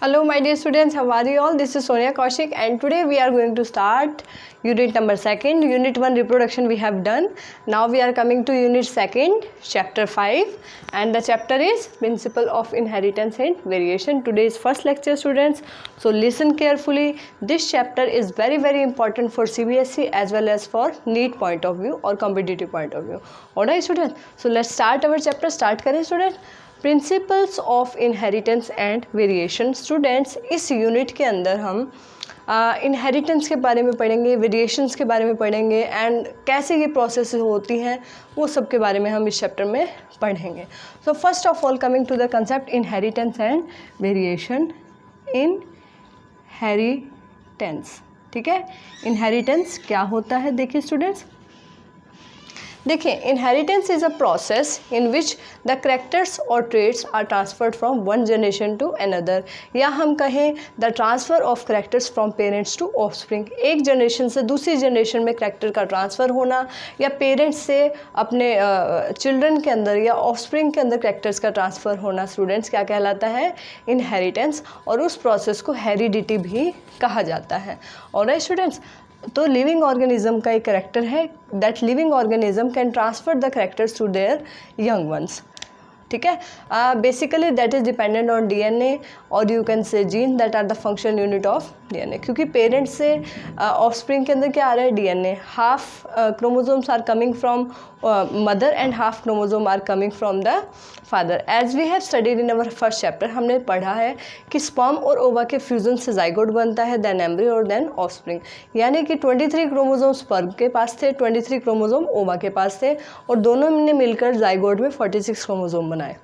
Hello my dear students, how are you all? This is Sonia Kaushik and today we are going to start unit number 2. Unit 1 reproduction we have done. Now we are coming to unit 2, chapter 5, and the chapter is principle of inheritance and variation. Today is first lecture students, so listen carefully. This chapter is very important for CBSE as well as for NEET point of view or competitive point of view. Alright students, so let's start our chapter. Start करें student. Principles of inheritance and variation. Students, इस unit के अंदर हम inheritance के बारे में पढ़ेंगे, variations के बारे में पढ़ेंगे एंड कैसे ये प्रोसेस होती हैं वो सब के बारे में हम इस चैप्टर में पढ़ेंगे. So first of all coming to the concept inheritance and variation. Inheritance, ठीक है, इनहेरिटेंस क्या होता है? देखिए स्टूडेंट्स, देखिए, inheritance is a process in which the characters और traits are transferred from one generation to another, या हम कहें the transfer of characters from parents to offspring. एक जनरेशन से दूसरी जनरेशन में करेक्टर का ट्रांसफ़र होना या पेरेंट्स से अपने चिल्ड्रन के अंदर या ऑफस्प्रिंग के अंदर करेक्टर्स का ट्रांसफ़र होना स्टूडेंट्स क्या कहलाता है? इनहेरिटेंस. और उस प्रोसेस को हेरिडिटी भी कहा जाता है. ऑलराइट स्टूडेंट्स, तो लिविंग ऑर्गेनिज्म का एक करेक्टर है that living organism can transfer the characters to their young ones. ठीक है, basically that is dependent on DNA और you can say gene that are the functional unit of DNA. क्योंकि parents से offspring के अंदर क्या आ रहा है? DNA. Half chromosomes are coming from mother and half chromosome are coming from the father. As we have studied in our first chapter, हमने पढ़ा है कि स्पर्म और ओवा के फ्यूजन से जाइगोट बनता है, देन एम्ब्रियो और देन ऑफस्प्रिंग. यानी कि 23 क्रोमोसोम स्पर्म के पास थे, 23 क्रोमोसोम ओवा के पास थे और दोनों ने मिलकर जाइगोट में 46 क्रोमोसोम बनाए.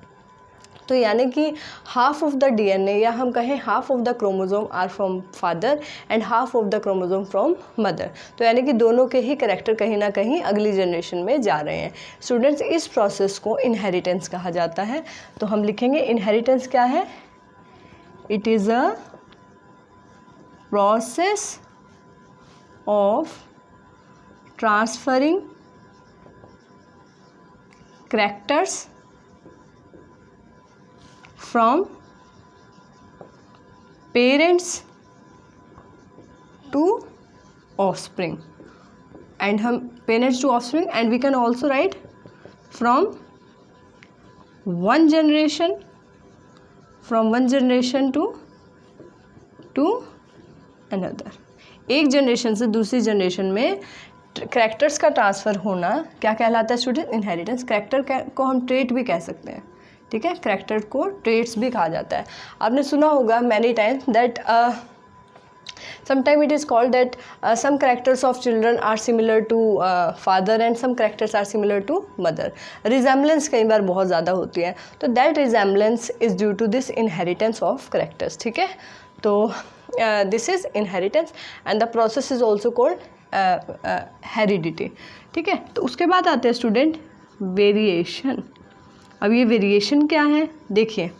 तो यानी कि हाफ ऑफ द डीएनए या हम कहें half of the chromosome are from father and half of the chromosome from mother. तो यानी कि दोनों के ही कैरेक्टर कहीं ना कहीं अगली जनरेशन में जा रहे हैं. स्टूडेंट्स, इस प्रोसेस को इनहेरिटेंस कहा जाता है. तो हम लिखेंगे इनहेरिटेंस क्या है? It is a process of transferring characters from parents to offspring, and हम parents to offspring, and we can also write from one generation to another. एक जनरेशन से दूसरी जनरेशन में कैरेक्टर्स का ट्रांसफ़र होना क्या कहलाता है स्टूडेंट? इनहेरिटेंस. कैरेक्टर को हम ट्रेट भी कह सकते हैं, ठीक है, करेक्टर को ट्रेट्स भी कहा जाता है. आपने सुना होगा many times that sometime it is called that some characters of children are similar to father and some characters are similar to mother. Resemblance कई बार बहुत ज़्यादा होती है, तो that resemblance is due to this inheritance of characters. ठीक है, तो this is inheritance and the process is also called heredity. ठीक है, तो उसके बाद आते हैं स्टूडेंट वेरिएशन. अब ये वेरिएशन क्या है? देखिए,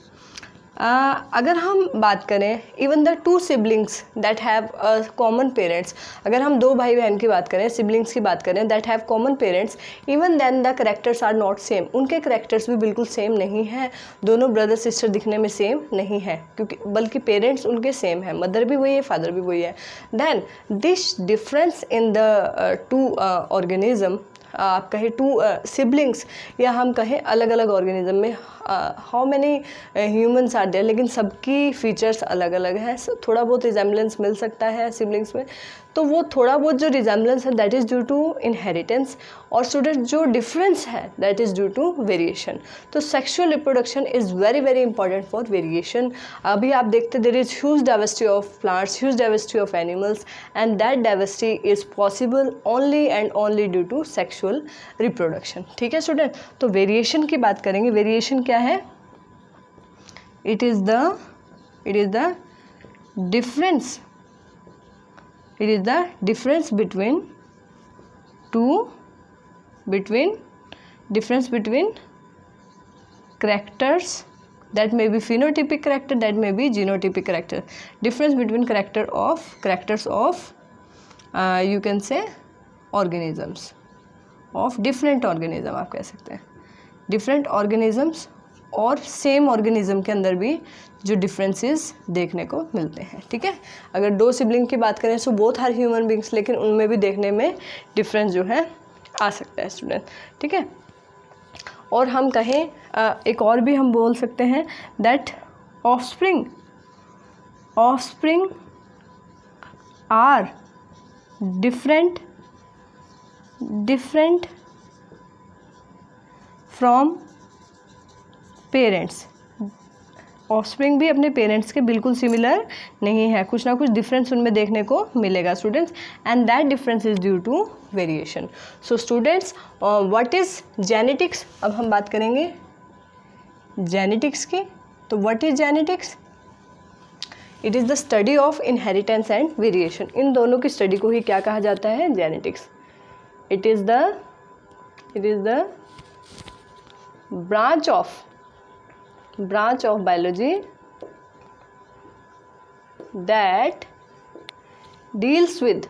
अगर हम बात करें even the two siblings that have common parents, अगर हम दो भाई बहन की बात करें, सिबलिंग्स की बात करें that have common parents, even then the characters are not same. उनके करेक्टर्स भी बिल्कुल सेम नहीं हैं. दोनों ब्रदर सिस्टर दिखने में सेम नहीं है, क्योंकि बल्कि पेरेंट्स उनके सेम है, मदर भी वही है, फादर भी वही है. Then this difference in the two organism, आप कहें टू सिबलिंग्स या हम कहें अलग अलग ऑर्गेनिज्म में how many humans are there, लेकिन सबकी फीचर्स अलग अलग हैं. थोड़ा बहुत रिजेम्बलेंस मिल सकता है सिबलिंग्स में, तो वो थोड़ा बहुत जो रिजेम्बलेंस है that is due to inheritance. और स्टूडेंट जो डिफरेंस है that is due to variation. तो sexual reproduction is very important for variation. अभी आप देखते there is huge diversity of plants, huge diversity of animals, and that diversity is possible only and only due to sexual reproduction. ठीक है student, तो variation की बात करेंगे. Variation क्या है? It is the difference between characters that may be phenotypic character, that may be genotypic character. Difference between characters of you can say organisms, of different organism आप कह सकते हैं. different organisms और सेम ऑर्गेनिज्म के अंदर भी जो differences देखने को मिलते हैं, ठीक है। अगर 2 सिबलिंग की बात करें so both are human beings, लेकिन उनमें भी देखने में डिफरेंस जो है आ सकता है स्टूडेंट, ठीक है। और हम कहें एक और भी हम बोल सकते हैं that offspring are different from parents. Offspring भी अपने पेरेंट्स के बिल्कुल सिमिलर नहीं है, कुछ ना कुछ डिफरेंस उनमें देखने को मिलेगा students, and that difference is due to variation. So students, what is genetics? अब हम बात करेंगे जेनेटिक्स की। तो what is genetics? It is the study of inheritance and variation. इन दोनों की स्टडी को ही क्या कहा जाता है? Genetics. It is the branch of biology that deals with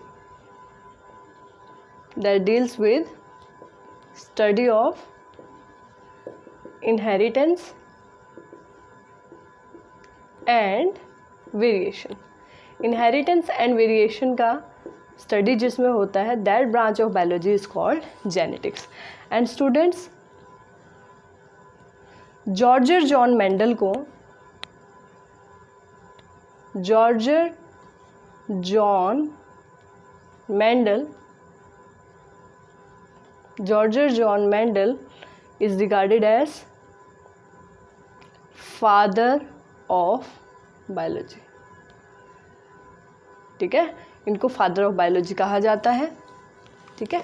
study of inheritance and variation। inheritance and variation का स्टडी जिसमें होता है, that branch of biology is called genetics। and students, George John Mendel को is regarded as father of biology, ठीक है। इनको father of biology कहा जाता है, ठीक है।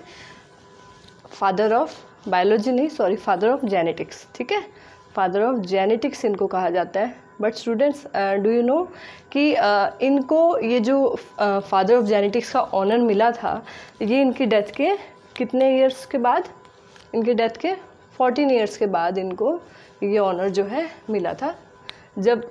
फादर ऑफ बायोलॉजी नहीं, सॉरी, फादर ऑफ जेनेटिक्स, ठीक है। फादर ऑफ जेनेटिक्स इनको कहा जाता है। But students, do you know कि इनको ये जो फादर ऑफ जेनेटिक्स का ऑनर मिला था, ये इनकी डेथ के कितने ईयर्स के बाद? इनकी डेथ के 14 ईयर्स के बाद इनको ये ऑनर जो है मिला था। जब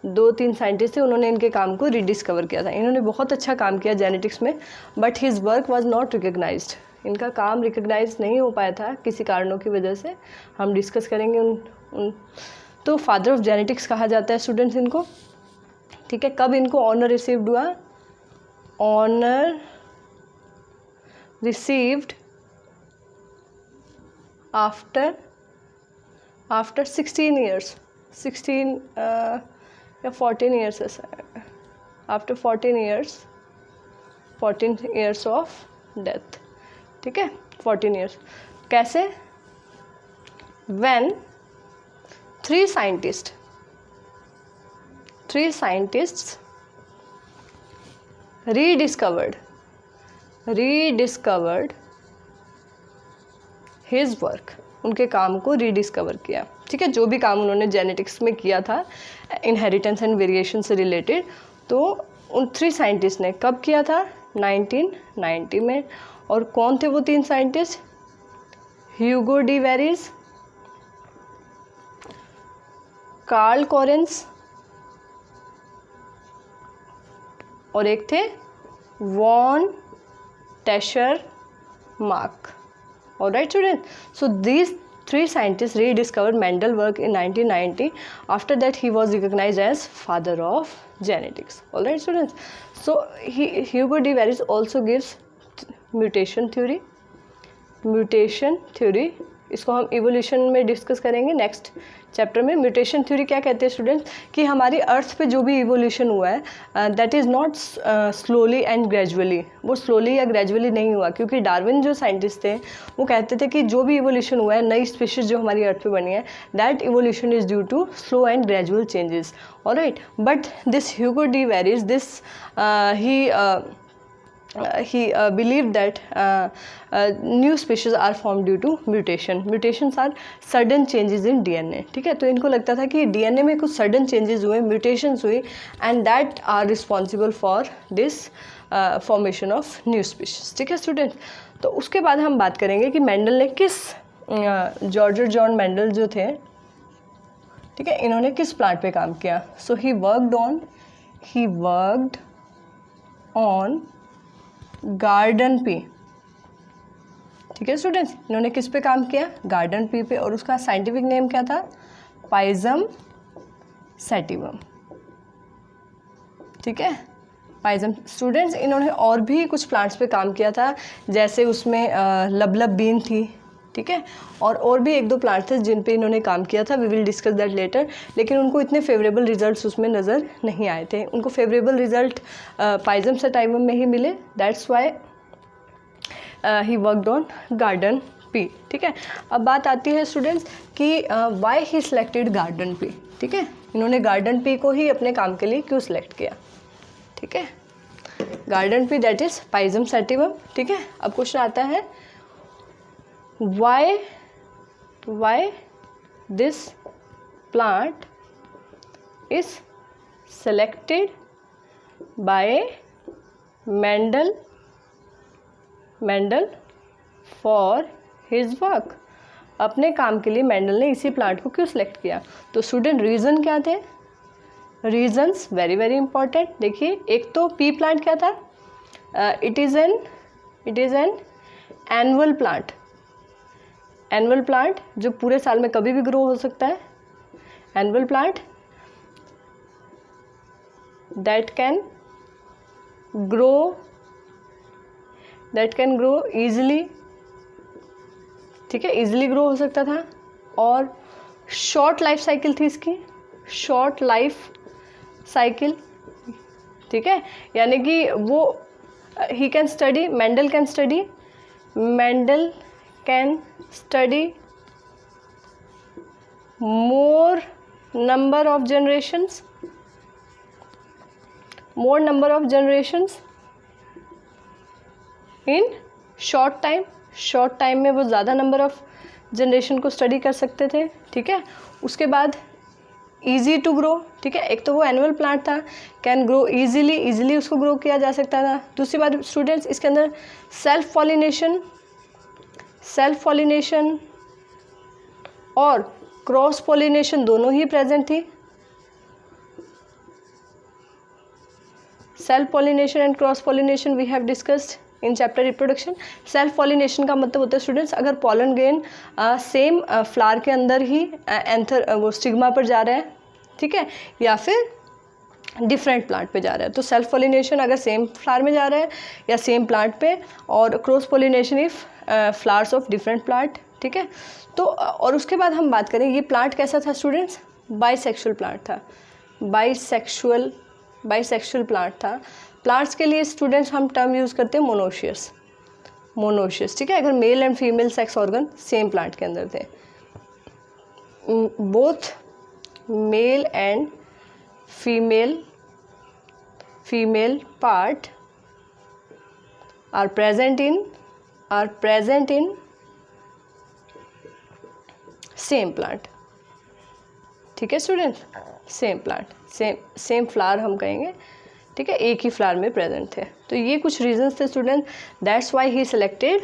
2-3 साइंटिस्ट थे, उन्होंने इनके काम को रिडिस्कवर किया था। इन्होंने बहुत अच्छा काम किया जेनेटिक्स में, but his work was not recognised. इनका काम रिकग्नाइज नहीं हो पाया था किसी कारणों की वजह से। हम डिस्कस करेंगे उन तो फादर ऑफ जेनेटिक्स कहा जाता है स्टूडेंट्स इनको, ठीक है। कब इनको ऑनर रिसीव्ड हुआ? ऑनर रिसीव्ड आफ्टर 16 ईयर्स, 16 या 14 ईयर्स ऐसा, आफ्टर 14 ईयर्स ऑफ डेथ, ठीक है। 14 ईयर्स कैसे? When 3 scientists rediscovered his work, उनके काम को रीडिस्कवर किया, ठीक है। जो भी काम उन्होंने जेनेटिक्स में किया था इनहेरिटेंस एंड वेरिएशन से रिलेटेड, तो उन 3 साइंटिस्ट ने कब किया था? 1990 में। और कौन थे वो 3 scientist? Hugo de Vries, Carl Correns और एक थे von Tschermak. Alright student, so these 3 scientists rediscovered Mendel work in 1990. After that, he was recognized as father of genetics. Alright, students. So Hugo de Veris also gives mutation theory. Mutation theory इसको हम evolution में discuss करेंगे next chapter में। Mutation theory क्या कहते हैं students? कि हमारी अर्थ पे जो भी इवोल्यूशन हुआ है that is not slowly and gradually. वो स्लोली या ग्रेजुअली नहीं हुआ, क्योंकि डार्विन जो साइंटिस्ट थे वो कहते थे कि जो भी इवोल्यूशन हुआ है, नई स्पीशीज़ जो हमारी अर्थ पे बनी है, that evolution is due to slow and gradual changes. Alright, but this Hugo de Vries, this he believed that new species are formed due to mutation. Mutations are sudden changes in DNA, ठीक है। तो इनको लगता था कि DNA में कुछ sudden changes हुए, mutations हुई, and that are responsible for this formation of new species, ठीक है स्टूडेंट। तो उसके बाद हम बात करेंगे कि मेंडल ने किस जॉर्ज जॉन मेंडल जो थे, ठीक है, इन्होंने किस प्लांट पे काम किया। So he worked on garden pea, ठीक है स्टूडेंट्स। इन्होंने किस पे काम किया? गार्डन पी पे। और उसका साइंटिफिक नेम क्या था? पाइजम सैटिवम, ठीक है, पाइजम। स्टूडेंट्स इन्होंने और भी कुछ प्लांट्स पे काम किया था, जैसे उसमें लबलब बीन थी, ठीक है, और भी एक दो प्लांट्स थे जिन पे इन्होंने काम किया था, we will discuss that later. लेकिन उनको इतने फेवरेबल रिजल्ट्स उसमें नज़र नहीं आए थे, उनको फेवरेबल रिजल्ट पाइजम सैटिवम में ही मिले, that's why he worked on garden pea, ठीक है। अब बात आती है स्टूडेंट्स कि why he selected garden pea, ठीक है, इन्होंने गार्डन पी को ही अपने काम के लिए क्यों सिलेक्ट किया, ठीक है, garden pea that is Pisum sativum, ठीक है। अब क्वेश्चन आता है why this plant is selected by Mendel for his work। अपने काम के लिए मेंडल ने इसी प्लांट को क्यों सिलेक्ट किया? तो स्टूडेंट रीज़न क्या थे? Reasons very very important. देखिए, एक तो पी प्लांट क्या था? It is an annual plant, annual plant जो पूरे साल में कभी भी ग्रो हो सकता है, annual plant that can grow easily, ठीक है, ईजिली ग्रो हो सकता था, और शॉर्ट लाइफ साइकिल थी इसकी, शॉर्ट लाइफ साइकिल, ठीक है, यानी कि वो he can study, Mendel can study more number of generations in short time में वो ज़्यादा नंबर ऑफ जनरेशन को स्टडी कर सकते थे, ठीक है। उसके बाद ईजी टू ग्रो, ठीक है, एक तो वो एनुअल प्लांट था, कैन ग्रो ईजिली उसको ग्रो किया जा सकता था। दूसरी बात स्टूडेंट्स, इसके अंदर सेल्फ पॉलिनेशन और क्रॉस पॉलिनेशन दोनों ही प्रेजेंट थी। Self pollination and cross pollination we have discussed in chapter reproduction. Self pollination का मतलब होता है स्टूडेंट्स, अगर पॉलन ग्रेन सेम फ्लावर के अंदर ही एंथर वो स्टिग्मा पर जा रहा है, ठीक है, या फिर डिफरेंट प्लांट पे जा रहा है, तो सेल्फ पॉलिनेशन अगर सेम फ्लावर में जा रहा है या सेम प्लांट पे, और cross pollination if flowers of different plant, ठीक है। तो और उसके बाद हम बात करें, ये प्लांट कैसा था स्टूडेंट्स? बाइसेक्सुअल प्लांट था, बाइसेक्सुअल प्लांट था। प्लांट्स के लिए स्टूडेंट्स हम टर्म यूज़ करते हैं मोनोशियस, ठीक है, अगर male and female sex organ same plant के अंदर थे, both male and female part are present in same plant, ठीक है students, same plant, same flower हम कहेंगे, ठीक है, एक ही फ्लावर में प्रेजेंट थे। तो ये कुछ रीजंस थे student, that's why he selected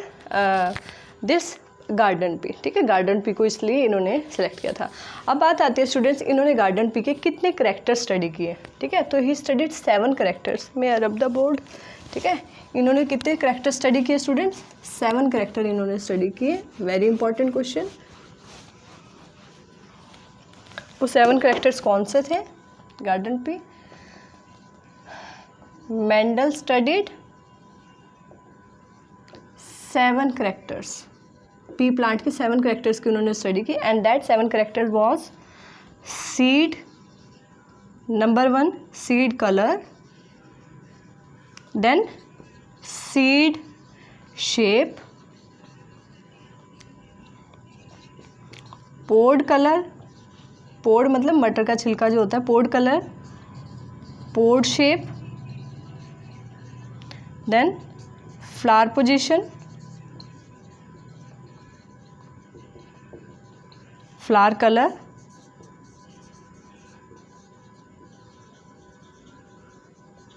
this garden pea, ठीक है, गार्डन पी को इसलिए इन्होंने सेलेक्ट किया था। अब बात आती है स्टूडेंट्स, इन्होंने गार्डन पी के कितने करेक्टर स्टडी किए, ठीक है, तो ही स्टडीड 7 करेक्टर्स। में रब द बोर्ड, ठीक है, इन्होंने कितने करेक्टर स्टडी किए स्टूडेंट्स? 7 करेक्टर इन्होंने स्टडी किए। Very important question. वो 7 करेक्टर्स कौन से थे garden pea? Mendel studied 7 characters, pea plant के 7 करेक्टर्स की उन्होंने स्टडी की, and that 7 characters was seed, number 1 seed colour, then seed shape, pod colour, pod मतलब मटर का छिलका जो होता है, pod colour, pod shape, then flower position, flower colour,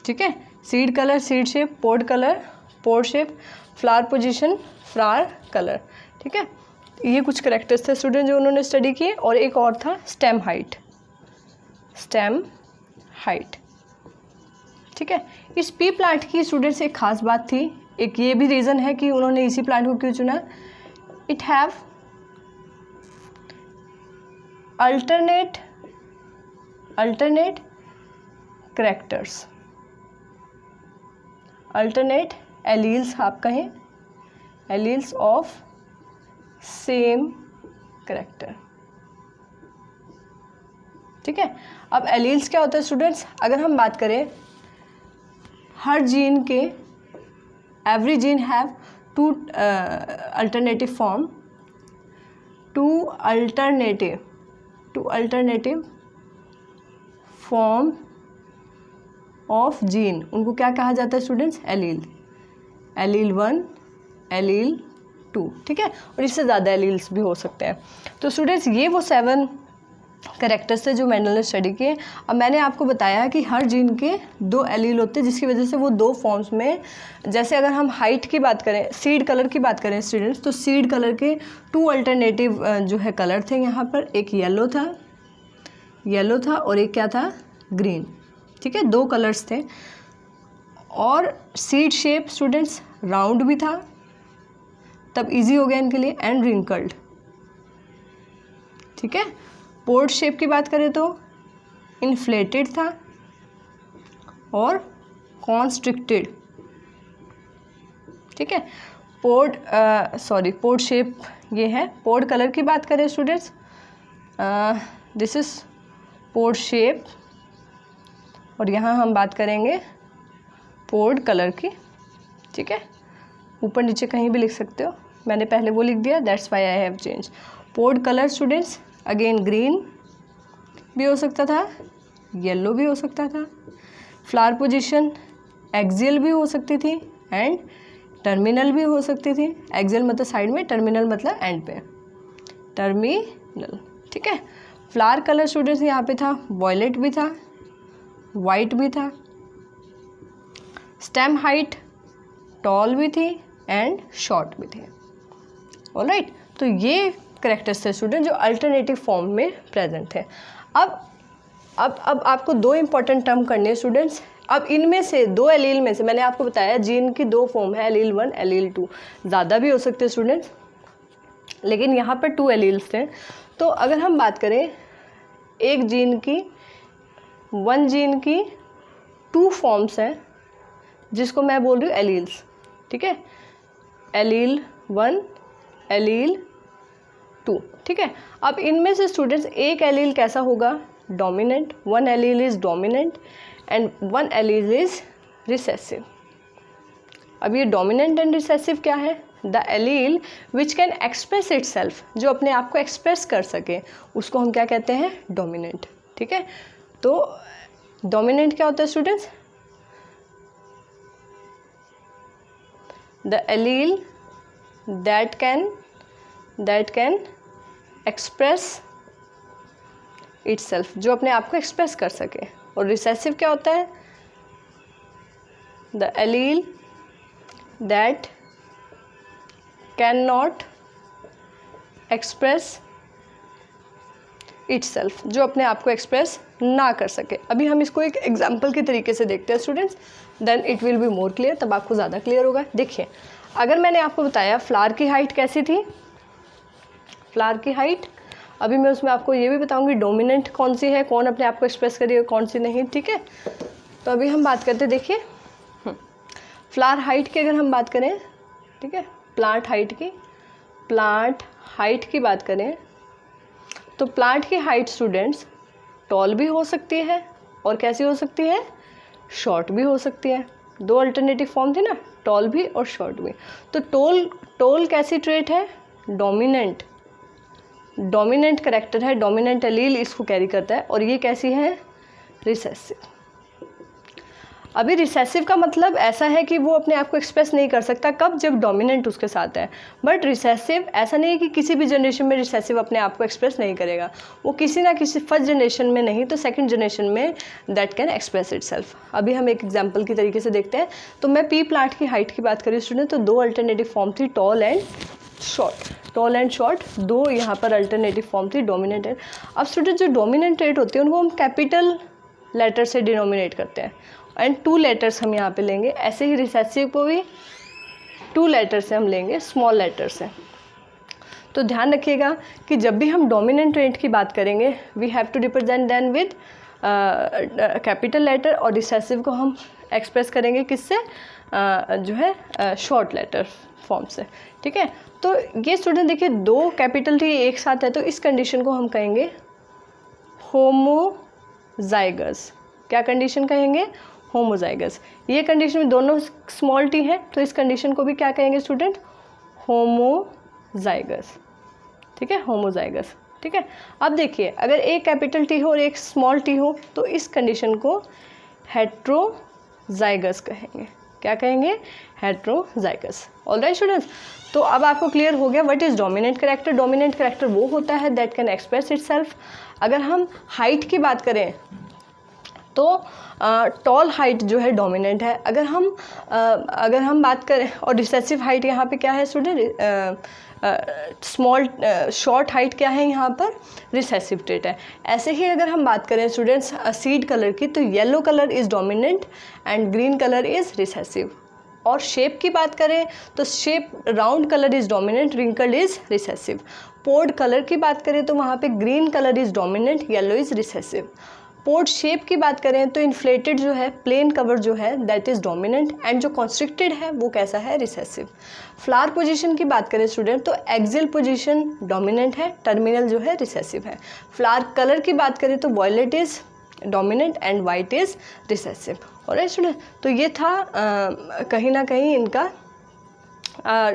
ठीक है, seed colour, seed shape, pod colour, pod shape, flower position, flower colour, ठीक है। ये कुछ करेक्टर्स थे स्टूडेंट जो उन्होंने स्टडी किए, और एक और था स्टेम हाइट, ठीक है। इस पी प्लांट की स्टूडेंट्स एक खास बात थी, एक ये भी रीज़न है कि उन्होंने इसी प्लांट को क्यों चुना, it have alternate characters, alternate alleles आप कहें, एलील्स ऑफ सेम करैक्टर, ठीक है। अब एलील्स क्या होता है स्टूडेंट्स, अगर हम बात करें हर जीन के, every gene have two alternative form, two alternative form of gene, उनको क्या कहा जाता है स्टूडेंट्स, एलील, एलील 1, एलील 2, ठीक है। और इससे ज़्यादा एलील्स भी हो सकते हैं। तो स्टूडेंट्स ये वो 7 कैरेक्टर्स थे जो मेंडल ने स्टडी किए। अब मैंने आपको बताया कि हर जीन के 2 एलील होते हैं, जिसकी वजह से वो 2 फॉर्म्स में, जैसे अगर हम हाइट की बात करें, सीड कलर की बात करें स्टूडेंट्स, तो सीड कलर के 2 अल्टरनेटिव जो है कलर थे यहाँ पर, एक येलो था और एक क्या था, ग्रीन, ठीक है, 2 कलर्स थे। और सीड शेप स्टूडेंट्स राउंड भी था, तब इजी हो गया इनके लिए, एंड रिंकल्ड, ठीक है। पोर्ट शेप की बात करें तो इन्फ्लेटेड था और कॉन्स्ट्रिक्टेड, ठीक है। पोर्ट शेप ये है। पोर्ट कलर की बात करें students, this is port shape, और यहाँ हम बात करेंगे पोर्ट कलर की, ठीक है। ऊपर नीचे कहीं भी लिख सकते हो, मैंने पहले वो लिख दिया, that's why I have change. Pod colour students again green भी हो सकता था, येलो भी हो सकता था। फ्लावर पोजीशन एक्सियल भी हो सकती थी एंड टर्मिनल भी हो सकती थी। एक्सियल मतलब साइड में, टर्मिनल मतलब एंड पे, टर्मिनल, ठीक है। फ्लावर कलर स्टूडेंट्स यहाँ पे था, वॉयलेट भी था, वाइट भी था। स्टेम हाइट टॉल भी थी एंड शॉर्ट भी थी। ऑलराइट, तो ये करैक्टर्स थे स्टूडेंट जो अल्टरनेटिव फॉर्म में प्रेजेंट थे। अब आपको 2 इंपॉर्टेंट टर्म करने हैं स्टूडेंट्स। अब इनमें से 2 एलील में से, मैंने आपको बताया जीन की 2 फॉर्म है, एलील 1, एलील 2, ज़्यादा भी हो सकते हैं स्टूडेंट्स, लेकिन यहाँ पर 2 एलील्स थे। तो अगर हम बात करें एक जीन की, 1 जीन की 2 फॉर्म्स हैं, जिसको मैं बोल रही हूँ एलील्स, ठीक है, एलील 1, एलील 2, ठीक है। अब इनमें से स्टूडेंट्स एक एलील कैसा होगा, dominant, 1 allele is dominant and 1 allele is recessive. अब ये डोमिनेंट एंड रिसेसिव क्या है, the allele which can express itself, जो अपने आप को एक्सप्रेस कर सके, उसको हम क्या कहते हैं, डोमिनेंट, ठीक है। तो डोमिनेंट क्या होता है students, the allele that can express itself, जो अपने आप को एक्सप्रेस कर सके। और रिसेसिव क्या होता है, the allele that cannot express itself, जो अपने आप को एक्सप्रेस ना कर सके। अभी हम इसको एक एग्जाम्पल के तरीके से देखते हैं students, then it will be more clear, तब आपको ज़्यादा क्लियर होगा। देखिए, अगर मैंने आपको बताया फ्लावर की हाइट कैसी थी, फ्लावर की हाइट, अभी मैं उसमें आपको ये भी बताऊंगी डोमिनेंट कौन सी है, कौन अपने आप को एक्सप्रेस करिए, कौन सी नहीं, ठीक है। तो अभी हम बात करते, देखिए फ्लावर हाइट की अगर हम बात करें, ठीक है, प्लांट हाइट की बात करें, तो प्लांट की हाइट स्टूडेंट्स टॉल भी हो सकती है और कैसी हो सकती है, शॉर्ट भी हो सकती है। 2 अल्टरनेटिव फॉर्म थी ना, टॉल भी और शॉर्ट भी। तो टॉल कैसी ट्रेट है, डोमिनेंट करैक्टर है, डोमिनेंट एलील इसको कैरी करता है। और ये कैसी है, रिसेसिव। अभी रिसेसिव का मतलब ऐसा है कि वो अपने आप को एक्सप्रेस नहीं कर सकता, कब, जब डोमिनेंट उसके साथ है। बट रिसेसिव ऐसा नहीं है कि किसी भी जनरेशन में रिसेसिव अपने आप को एक्सप्रेस नहीं करेगा, वो किसी ना किसी फर्स्ट जनरेशन में नहीं तो सेकंड जनरेशन में दैट कैन एक्सप्रेस इटसेल्फ। अभी हम एक एग्जांपल की तरीके से देखते हैं। तो मैं पी प्लांट की हाइट की बात करी स्टूडेंट, तो 2 अल्टरनेटिव फॉर्म थी, टॉल एंड शॉर्ट, 2 यहाँ पर अल्टरनेटिव फॉर्म थी, डोमिनेंट एंड। अब स्टूडेंट जो डोमिनेंट रेट होती है उनको हम कैपिटल लेटर से डिनोमिनेट करते हैं एंड 2 लेटर्स हम यहाँ पे लेंगे। ऐसे ही रिसेसिव को भी 2 लेटर से हम लेंगे, स्मॉल लेटर से। तो ध्यान रखिएगा कि जब भी हम डोमिनेंट ट्रेट की बात करेंगे we have to represent then with capital letter, और रिसेसिव को हम एक्सप्रेस करेंगे किससे, जो है शॉर्ट लेटर फॉर्म से। ठीक है, तो ये स्टूडेंट देखिए 2 कैपिटल टी एक साथ है, तो इस कंडीशन को हम कहेंगे होमोजाइगस। क्या कंडीशन कहेंगे, होमोजाइगस। ये कंडीशन में दोनों स्मॉल टी है, तो इस कंडीशन को भी क्या कहेंगे स्टूडेंट, होमोजाइगस। ठीक है, होमोजाइगस। ठीक है, अब देखिए अगर एक कैपिटल टी हो और एक स्मॉल टी हो तो इस कंडीशन को हेट्रोजाइगस कहेंगे। क्या कहेंगे, हेट्रोजाइगस। ऑलराइट स्टूडेंट्स, तो अब आपको क्लियर हो गया what is dominant character. Dominant character वो होता है दैट कैन एक्सप्रेस इटसेल्फ। अगर हम हाइट की बात करें तो टॉल हाइट जो है डोमिनेंट है। अगर हम बात करें, और रिसेसिव हाइट यहाँ पे क्या है स्टूडेंट, स्मॉल शॉर्ट हाइट क्या है यहाँ पर, रिसेसिव ट्रेट है। ऐसे ही अगर हम बात करें स्टूडेंट्स सीड कलर की, तो yellow colour is dominant and green colour is recessive. और शेप की बात करें तो shape round colour is dominant, wrinkled is recessive. Pod colour की बात करें तो वहाँ पे green colour is dominant, yellow is recessive. Pod shape की बात करें तो इन्फ्लेटेड जो है, प्लेन कवर जो है दैट इज़ डोमिनेंट, एंड जो कॉन्स्ट्रिक्टेड है वो कैसा है, रिसेसिव। फ्लावर पोजीशन की बात करें स्टूडेंट तो एक्सियल पोजीशन डोमिनेंट है, टर्मिनल जो है रिसेसिव है। फ्लावर कलर की बात करें तो violet is dominant and white is recessive. Alright student, तो ये था कहीं ना कहीं इनका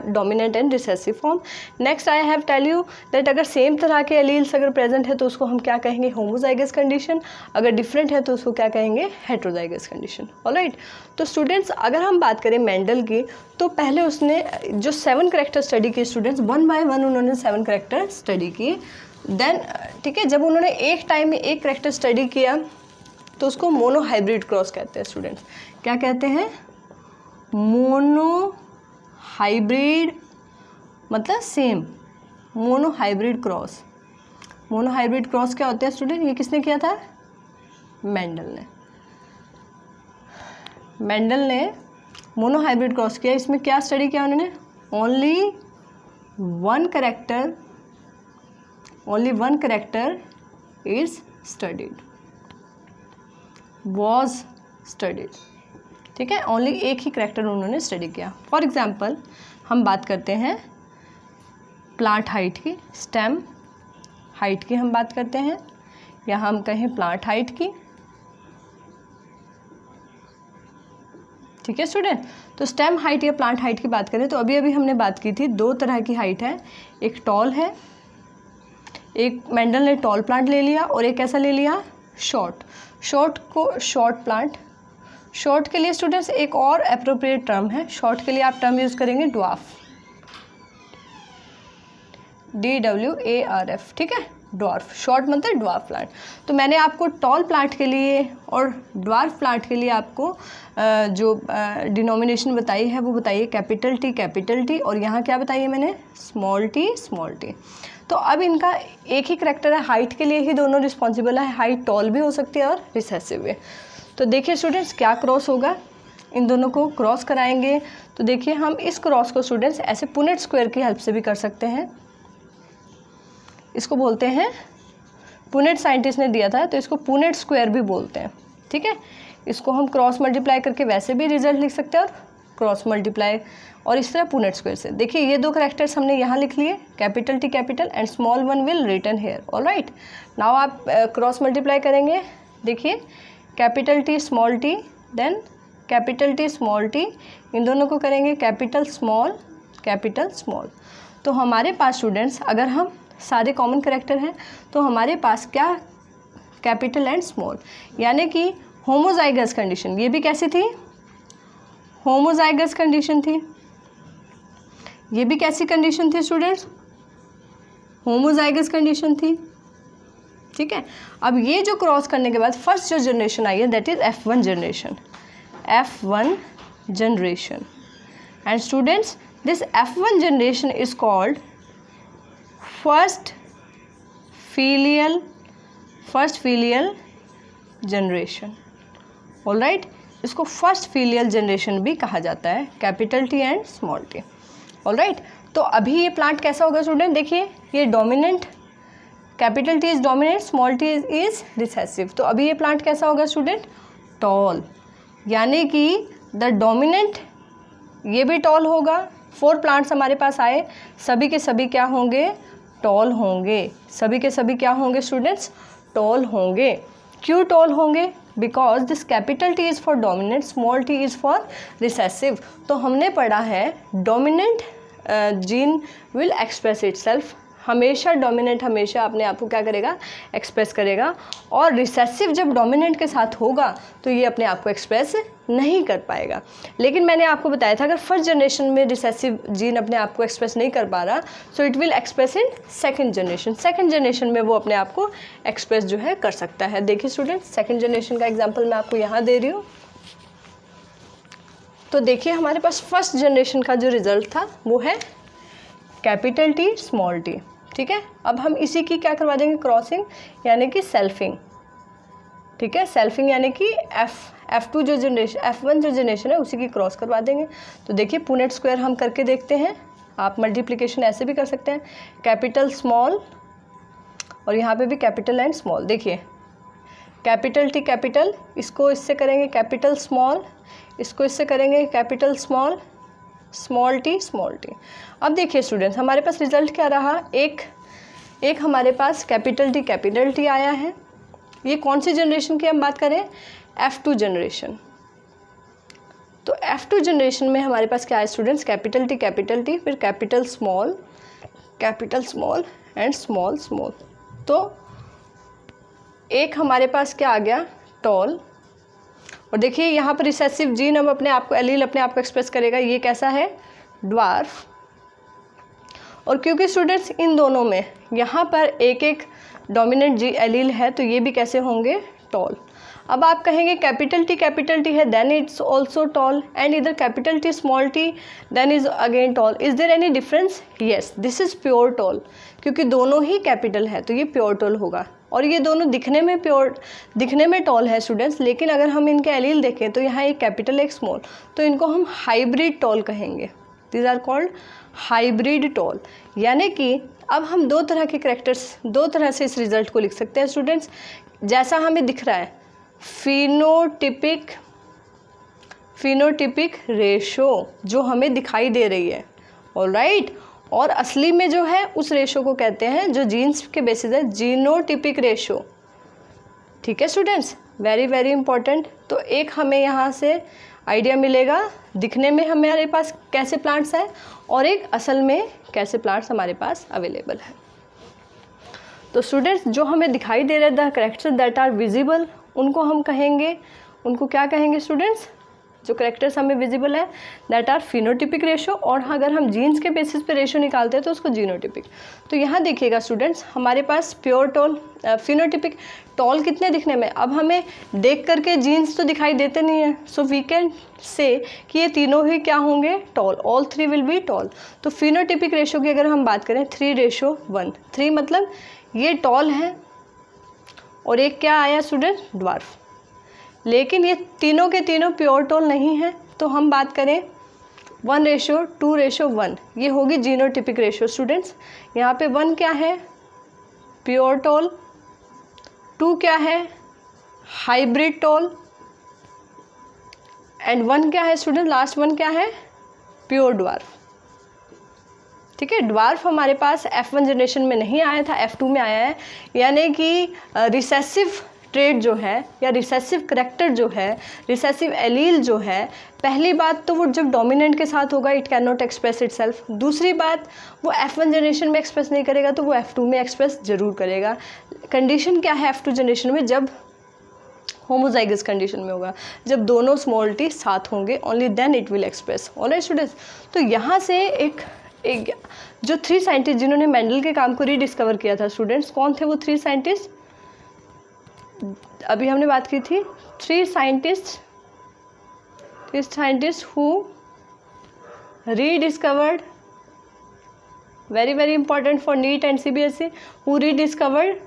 dominant and recessive form. Next I have tell you that अगर सेम तरह के एलील्स अगर प्रेजेंट है तो उसको हम क्या कहेंगे, होमोजाइगस कंडीशन। अगर डिफरेंट है तो उसको क्या कहेंगे, हेट्रोजाइगस कंडीशन। ऑलराइट, तो स्टूडेंट्स अगर हम बात करें मेंडल की, तो पहले उसने जो 7 कैरेक्टर स्टडी की स्टूडेंट्स, 1 बाय 1 उन्होंने 7 कैरेक्टर स्टडी की। देन ठीक है, जब उन्होंने एक टाइम में एक कैरेक्टर स्टडी किया तो उसको मोनो हाइब्रिड क्रॉस कहते हैं स्टूडेंट्स। क्या कहते हैं, मोनो हाइब्रिड मतलब same, mono hybrid cross. Mono hybrid cross क्या होते हैं स्टूडेंट, ये किसने किया था, मेंडल ने मोनो हाइब्रिड क्रॉस किया। इसमें क्या स्टडी किया उन्होंने, only one character is studied, was studied. ठीक है, ओनली एक ही करेक्टर उन्होंने स्टडी किया। फॉर एग्जांपल हम बात करते हैं प्लांट हाइट की, स्टेम हाइट की हम बात करते हैं, या हम कहें प्लांट हाइट की। ठीक है स्टूडेंट, तो स्टेम हाइट या प्लांट हाइट की बात करें तो अभी हमने बात की थी 2 तरह की हाइट है, एक टॉल है, एक मेंडल ने टॉल प्लांट ले लिया और एक ऐसा ले लिया शॉर्ट को शॉर्ट प्लांट। शॉर्ट के लिए स्टूडेंट्स एक और अप्रोप्रिएट टर्म है, शॉर्ट के लिए आप टर्म यूज़ करेंगे ड्वार्फ, DWARF। ठीक है, ड्वार्फ, शॉर्ट मतलब ड्वार्फ प्लांट। तो मैंने आपको टॉल प्लांट के लिए और ड्वार्फ प्लांट के लिए आपको जो डिनोमिनेशन बताई है वो बताइए कैपिटल टी, और यहाँ क्या बताइए मैंने, स्मॉल टी। तो अब इनका एक ही करेक्टर है, हाइट के लिए ही दोनों रिस्पॉन्सिबल है, हाइट टॉल भी हो सकती है और रिसेसिव भी। तो देखिए स्टूडेंट्स क्या क्रॉस होगा, इन दोनों को क्रॉस कराएंगे। तो देखिए हम इस क्रॉस को स्टूडेंट्स ऐसे पुनेट स्क्वायर की हेल्प से भी कर सकते हैं। इसको बोलते हैं, पुनेट साइंटिस्ट ने दिया था तो इसको पुनेट स्क्वायर भी बोलते हैं। ठीक है, इसको हम क्रॉस मल्टीप्लाई करके वैसे भी रिजल्ट लिख सकते हैं और क्रॉस मल्टीप्लाई और इस तरह पुनेट स्क्वायर से। देखिए ये 2 कैरेक्टर्स हमने यहाँ लिख लिए, capital T capital and small one will written here. Alright, now आप क्रॉस मल्टीप्लाई करेंगे, देखिए capital T small T, then capital T small T, इन दोनों को करेंगे कैपिटल स्मॉल। तो हमारे पास स्टूडेंट्स अगर हम सारे कॉमन कैरेक्टर हैं तो हमारे पास क्या, कैपिटल एंड स्मॉल, यानी कि होमोजाइगस कंडीशन। ये भी कैसी थी, होमोजाइगस कंडीशन थी। ये भी कैसी कंडीशन थी स्टूडेंट्स, होमोजाइगस कंडीशन थी। ठीक है, अब ये जो क्रॉस करने के बाद फर्स्ट जो जनरेशन आई है that is F1 generation. And students this F1 generation is called first filial generation. Alright, इसको फर्स्ट फीलियल जनरेशन भी कहा जाता है, capital T and small T. Alright, तो अभी ये प्लांट कैसा होगा स्टूडेंट, देखिए ये dominant, capital T is dominant, small T is recessive. तो अभी ये प्लांट कैसा होगा स्टूडेंट, टॉल, यानी कि द डोमिनेंट ये भी टॉल होगा। 4 प्लांट्स हमारे पास आए, सभी के सभी क्या होंगे, टॉल होंगे, सभी के सभी क्या होंगे स्टूडेंट्स, टॉल होंगे। क्यों टॉल होंगे, because this capital T is for dominant, small T is for recessive. तो हमने पढ़ा है dominant gene will express itself, हमेशा डोमिनेंट हमेशा अपने आप को क्या करेगा, एक्सप्रेस करेगा, और रिसेसिव जब डोमिनेंट के साथ होगा तो ये अपने आप को एक्सप्रेस नहीं कर पाएगा। लेकिन मैंने आपको बताया था अगर फर्स्ट जनरेशन में रिसेसिव जीन अपने आप को एक्सप्रेस नहीं कर पा रहा, so it will express in second generation, second generation में वो अपने आप को एक्सप्रेस जो है कर सकता है। देखिए स्टूडेंट, सेकंड जनरेशन का एग्जाम्पल मैं आपको यहाँ दे रही हूँ। तो देखिए हमारे पास फर्स्ट जनरेशन का जो रिजल्ट था वो है कैपिटल टी स्मॉल टी, ठीक है। अब हम इसी की क्या करवा देंगे, क्रॉसिंग, यानी कि सेल्फिंग, ठीक है। सेल्फिंग यानी कि F2 जो जनरेशन, F1 जो जनरेशन है उसी की क्रॉस करवा देंगे। तो देखिए पुनेट स्क्वायर हम करके देखते हैं, आप मल्टीप्लिकेशन ऐसे भी कर सकते हैं, कैपिटल स्मॉल और यहाँ पे भी कैपिटल एंड स्मॉल। देखिए कैपिटल टी कैपिटल, इसको इससे करेंगे कैपिटल स्मॉल, इसको इससे करेंगे capital small, small T small T. अब देखिए स्टूडेंट्स हमारे पास रिजल्ट क्या रहा, एक हमारे पास कैपिटल टी आया है। ये कौन सी जनरेशन की हम बात करें, F2 जनरेशन। तो F2 जनरेशन में हमारे पास क्या है स्टूडेंट्स, कैपिटल टी फिर capital small and small small. तो एक हमारे पास क्या आ गया, टॉल, और देखिए यहाँ पर रिसेसिव जीन अब अपने आप को, एलील अपने आप को एक्सप्रेस करेगा, ये कैसा है, ड्वार्फ। और क्योंकि स्टूडेंट्स इन दोनों में यहाँ पर एक एक डोमिनेंट जी एलील है तो ये भी कैसे होंगे, टॉल। अब आप कहेंगे कैपिटल टी है then it's also tall, and इधर capital T small T then is again tall. Is there any difference, yes this is pure tall, क्योंकि दोनों ही कैपिटल है तो ये प्योर टॉल होगा। और ये दोनों दिखने में टॉल है स्टूडेंट्स, लेकिन अगर हम इनके एलील देखें तो यहाँ एक कैपिटल एक स्मॉल, तो इनको हम हाइब्रिड टॉल कहेंगे, these are called hybrid tall. यानी कि अब हम दो तरह के कैरेक्टर्स, दो तरह से इस रिजल्ट को लिख सकते हैं स्टूडेंट्स। जैसा हमें दिख रहा है फिनोटिपिक रेशो जो हमें दिखाई दे रही है, ऑलराइट, और असली में जो है उस रेशो को कहते हैं जो जीन्स के बेसिस है, जीनोटिपिक रेशो, ठीक है स्टूडेंट्स, वेरी वेरी इंपॉर्टेंट। तो एक हमें यहाँ से आइडिया मिलेगा दिखने में हमारे पास कैसे प्लांट्स हैं और एक असल में कैसे प्लांट्स हमारे पास अवेलेबल है। तो स्टूडेंट्स जो हमें दिखाई दे रहे the character that are visible, उनको हम कहेंगे, उनको क्या कहेंगे स्टूडेंट्स, जो कैरेक्टर्स हमें विजिबल है दैट आर फिनोटिपिक रेशो, और अगर हम जीन्स के बेसिस पे रेशो निकालते हैं तो उसको जीनोटिपिक। तो यहाँ देखिएगा स्टूडेंट्स हमारे पास प्योर टॉल, फिनोटिपिक टॉल कितने दिखने में, अब हमें देख करके जीन्स तो दिखाई देते नहीं है, सो वी कैन से कि ये तीनों ही क्या होंगे, tall, all three will be tall. तो फिनोटिपिक रेशो की अगर हम बात करें 3:1, 3 मतलब ये टॉल है और एक क्या आया स्टूडेंट, ड्वार्फ। लेकिन ये तीनों के तीनों प्योर टॉल नहीं है, तो हम बात करें 1:2:1, ये होगी जीनोटिपिक रेशो स्टूडेंट्स। यहाँ पे 1 क्या है, प्योर टॉल, 2 क्या है, हाइब्रिड टॉल, एंड 1 क्या है स्टूडेंट, लास्ट 1 क्या है, प्योर ड्वार्फ। ठीक है, ड्वार्फ हमारे पास F1 जनरेशन में नहीं आया था, F2 में आया है। यानी कि रिसेसिव ट्रेट जो है या रिसेसिव करैक्टर जो है, रिसेसिव एलील जो है, पहली बात तो वो जब डोमिनेंट के साथ होगा it can not express itself. दूसरी बात वो F1 जनरेशन में एक्सप्रेस नहीं करेगा तो वो F2 में एक्सप्रेस जरूर करेगा। कंडीशन क्या है F2 जनरेशन में, जब होमोजाइगस कंडीशन में होगा, जब दोनों स्मॉल टी साथ होंगे, only then it will express. Alright students, तो यहाँ से एक जो 3 साइंटिस्ट जिन्होंने मेंडल के काम को रीडिस्कवर किया था स्टूडेंट्स, कौन थे वो 3 साइंटिस्ट, अभी हमने बात की थी 3 scientist who rediscovered, very very important for neat and CBSE, who rediscovered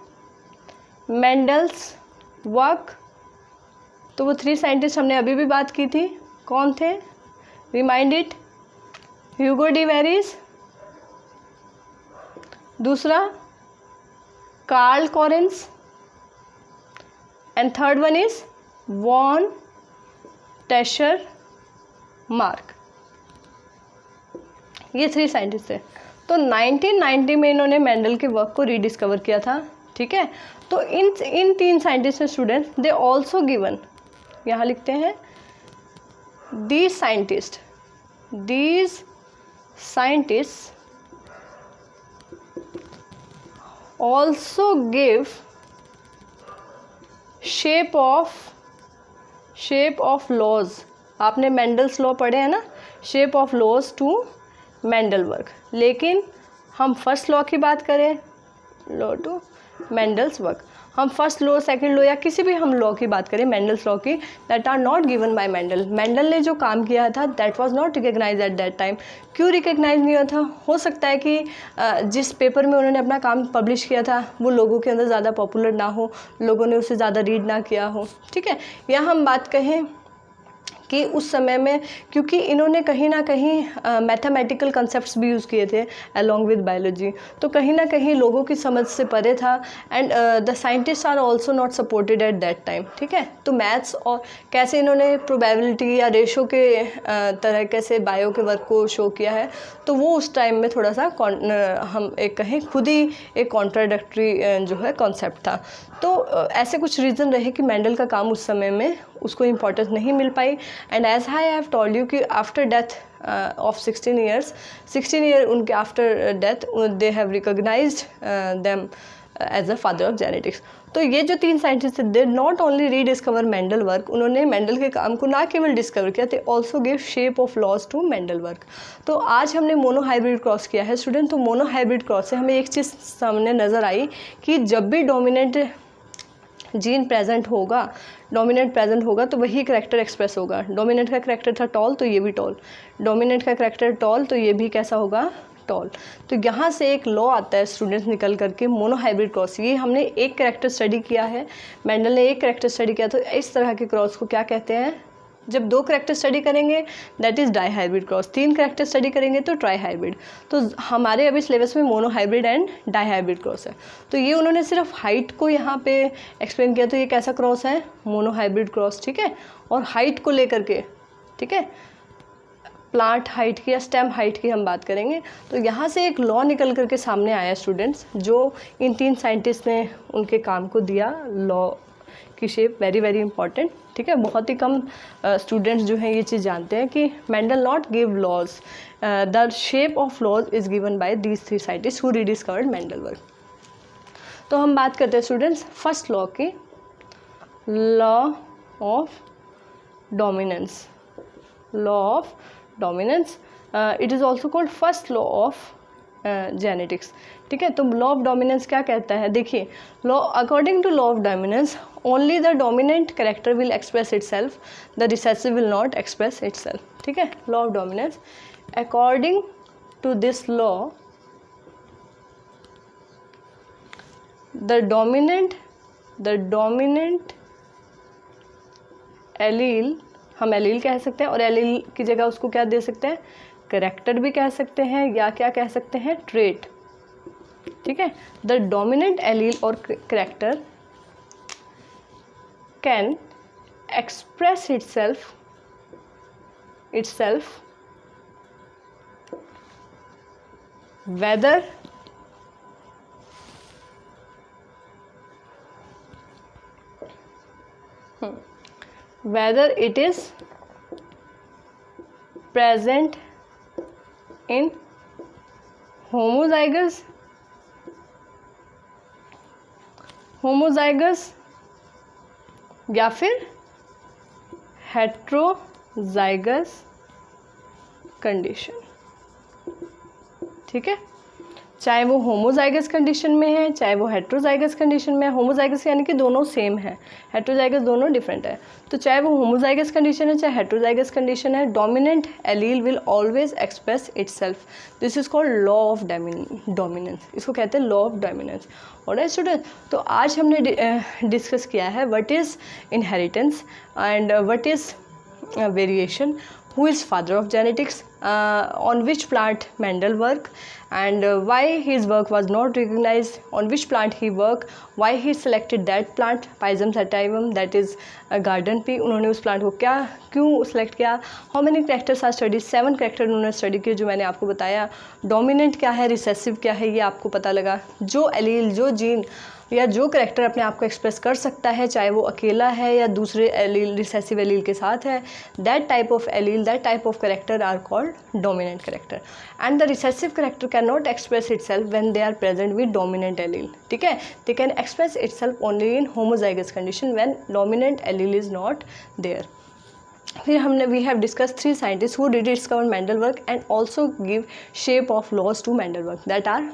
Mendel's work. तो वो 3 साइंटिस्ट हमने अभी भी बात की थी, कौन थे, remind it, Hugo de Vries, दूसरा Carl Correns, and third one is von Tschermak. ये 3 साइंटिस्ट थे। तो 1990 में इन्होंने मेंडल के वर्क को रीडिस्कवर किया था, ठीक है। तो इन 3 scientist students, they also given, यहाँ लिखते हैं these scientist also give shape of laws. आपने मेंडल्स लॉ पढ़े हैं ना, shape of laws to Mendel work. लेकिन हम फर्स्ट लॉ की बात करें, लॉ टू मेंडल्स वर्क, हम फर्स्ट लॉ, सेकंड लॉ या किसी भी हम लॉ की बात करें मेंडल्स लॉ की, that are not given by Mendel. Mendel ने जो काम किया था that was not recognised at that time. क्यों रिकग्नाइज नहीं हुआ था? हो सकता है कि जिस पेपर में उन्होंने अपना काम पब्लिश किया था वो लोगों के अंदर ज़्यादा पॉपुलर ना हो, लोगों ने उसे ज़्यादा रीड ना किया हो, ठीक है। या हम बात कहें कि उस समय में क्योंकि इन्होंने कहीं ना कहीं मैथमेटिकल कंसेप्ट्स भी यूज़ किए थे अलॉन्ग विद बायोलॉजी, तो कहीं ना कहीं लोगों की समझ से परे था। And the scientist are also not supported at that time, ठीक है। तो मैथ्स और कैसे इन्होंने प्रोबेबिलिटी या रेशो के तरह कैसे बायो के वर्क को शो किया है, तो वो उस टाइम में थोड़ा सा हम एक कहें खुद ही एक कॉन्ट्राडिक्टरी जो है कॉन्सेप्ट था। तो ऐसे कुछ रीज़न रहे कि मेंडल का काम उस समय में उसको इम्पोर्टेंस नहीं मिल पाई। And as I have told you कि आफ्टर डेथ ऑफ 16 ईयर उनके after death they have recognized them as a father of genetics. तो ये जो 3 साइंटिस्ट थे, they not only rediscover Mendel work, उन्होंने मेंडल के काम को ना केवल डिस्कवर किया, they also give shape of laws to Mendel work. तो आज हमने मोनोहाइब्रिड क्रॉस किया है स्टूडेंट। तो मोनोहाइब्रिड क्रॉस से हमें एक चीज़ सामने नज़र आई कि जब भी डोमिनेंट जीन प्रेजेंट होगा, डोमिनेंट प्रेजेंट होगा, तो वही करैक्टर एक्सप्रेस होगा। डोमिनेंट का करैक्टर था टॉल, तो ये भी टॉल। डोमिनेंट का करैक्टर टॉल, तो ये भी कैसा होगा? टॉल। तो यहाँ से एक लॉ आता है स्टूडेंट्स निकल करके, मोनोहाइब्रिड क्रॉस। ये हमने एक करैक्टर स्टडी किया है, मेंडल ने एक करैक्टर स्टडी किया, तो इस तरह के क्रॉस को क्या कहते हैं? जब 2 करैक्टर स्टडी करेंगे that is dihybrid cross, 3 character study करेंगे तो ट्राई हाइब्रिड। तो हमारे अभी सिलेबस में monohybrid and dihybrid cross है। तो ये उन्होंने सिर्फ हाइट को यहाँ पे एक्सप्लेन किया, तो ये कैसा क्रॉस है? मोनोहाइब्रिड क्रॉस, ठीक है। और हाइट को लेकर के, ठीक है, प्लांट हाइट की या स्टेम हाइट की हम बात करेंगे। तो यहाँ से एक लॉ निकल करके सामने आया स्टूडेंट्स, जो इन 3 साइंटिस्ट ने उनके काम को दिया। लॉ की शेप वेरी वेरी इंपॉर्टेंट, ठीक है। बहुत ही कम स्टूडेंट्स जो हैं ये चीज़ जानते हैं कि Mendel not give laws, the shape of laws is given by these 3 scientist who rediscovered Mendel work. तो हम बात करते हैं स्टूडेंट्स फर्स्ट लॉ की, law of dominance. Law of dominance, it is also called first law of genetics, ठीक है। तो law of dominance क्या कहता है? देखिए, law according to law of dominance only the dominant character will express itself, the recessive will not express itself, ठीक है। Law of dominance, according to this law the dominant allele, हम allele कह सकते हैं, और एलील की जगह उसको क्या दे सकते हैं? कैरेक्टर भी कह सकते हैं, या क्या कह सकते हैं? ट्रेट, ठीक है। द डोमिनेंट एलील और character can express itself whether it is present in homozygous या फिर हेट्रोजाइगस कंडीशन, ठीक है। चाहे वो होमोजाइगस कंडीशन में है, चाहे वो हेट्रोजाइगस कंडीशन में है। होमोजाइगस यानी कि दोनों सेम है, हेट्रोजाइगस दोनों डिफरेंट है। तो चाहे वो होमोजाइगस कंडीशन है, चाहे हेट्रोजाइगस कंडीशन है, dominant allele will always express itself. This is called law of dominance, इसको कहते हैं law of dominance. Alright student, तो आज हमने डिस्कस किया है what is inheritance and what is variation, who is father of genetics, on which plant Mendel worked, and why his work was not recognized, on which plant he worked, why he selected that plant Pisum sativum, that is garden pea, उन्होंने उस plant को क्यों select किया, how many characters are study, 7 character उन्होंने study किए जो मैंने आपको बताया, डोमिनेंट क्या है, रिसेसिव क्या है, ये आपको पता लगा, जो एलील, जो जीन या जो करेक्टर अपने आप को एक्सप्रेस कर सकता है, चाहे वो अकेला है या दूसरे एलील, रिसेसिव एलील के साथ है, that type of allele, that type of character are called dominant character, and the recessive character can not express itself when they are present with dominant allele, ठीक है, they can express itself only in homozygous condition when dominant allele is not there. फिर हमने we have discuss 3 scientist who did discover Mendel work and also give shape of laws to Mendel work, that are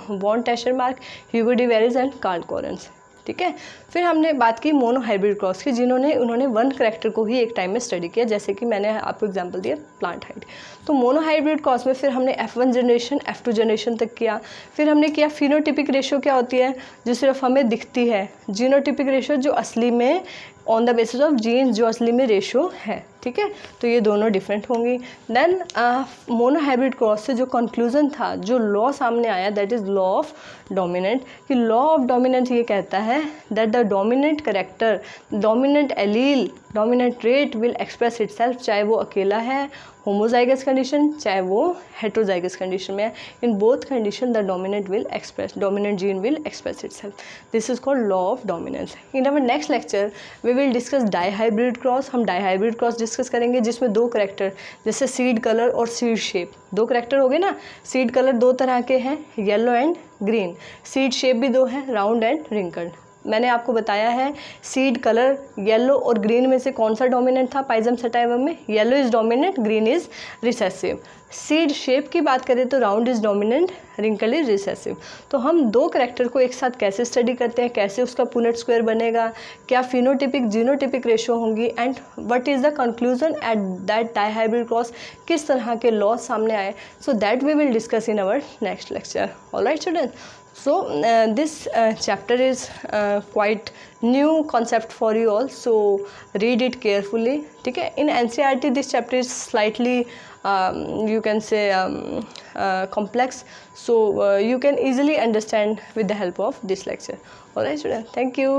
von Tschermak, Hugo de Vries and Carl Correns, ठीक है। फिर हमने बात की mono hybrid cross की, उन्होंने 1 character को ही एक टाइम में स्टडी किया, जैसे कि मैंने आपको एग्जांपल दिया प्लांट हाइट। तो मोनो हाइब्रिड क्रॉस में फिर हमने F1 जनरेशन F2 जनरेशन तक किया। फिर हमने किया फिनोटिपिक रेशो क्या होती है, जो सिर्फ हमें दिखती है, जीनोटिपिक रेशो जो असली में on the basis of genes जो असली में रेशो है, ठीक है, तो ये दोनों डिफरेंट होंगी। देन मोनो हाइब्रिड क्रॉस से जो कंक्लूजन था, जो लॉ सामने आया, that is law of dominant, कि लॉ ऑफ डोमिनेंस ये कहता है that the dominant character, dominant allele, dominant trait will express itself, चाहे वो अकेला है होमोजाइगस कंडीशन, चाहे वो हेट्रोजाइगस कंडीशन में है, in both condition the dominant will express, dominant gene will express itself, this is called law of dominance. In our next lecture we will discuss dihybrid cross, हम dihybrid cross discuss करेंगे जिसमें 2 character, जैसे seed colour और seed shape, 2 character हो गए ना, seed colour 2 तरह के हैं, yellow and green, seed shape भी 2 हैं, राउंड एंड रिंकल्ड। मैंने आपको बताया है सीड कलर येलो और ग्रीन में से कौन सा डोमिनेंट था पाइजम सटाइवम में, yellow is dominant, green is recessive. Seed shape की बात करें तो round is dominant, wrinkle is recessive. तो हम 2 करेक्टर को एक साथ कैसे स्टडी करते हैं, कैसे उसका पुनेट स्क्वायर बनेगा, क्या फिनोटिपिक जीनोटिपिक रेशो होंगी, and what is the conclusion at that dihybrid cross, किस तरह के लॉ सामने आए, so that we will discuss in our next lecture. Alright student, so this chapter is quite new concept for you all, so read it carefully, ठीक है। in NCERT this chapter is slightly you can say complex, so you can easily understand with the help of this lecture. Alright students, thank you.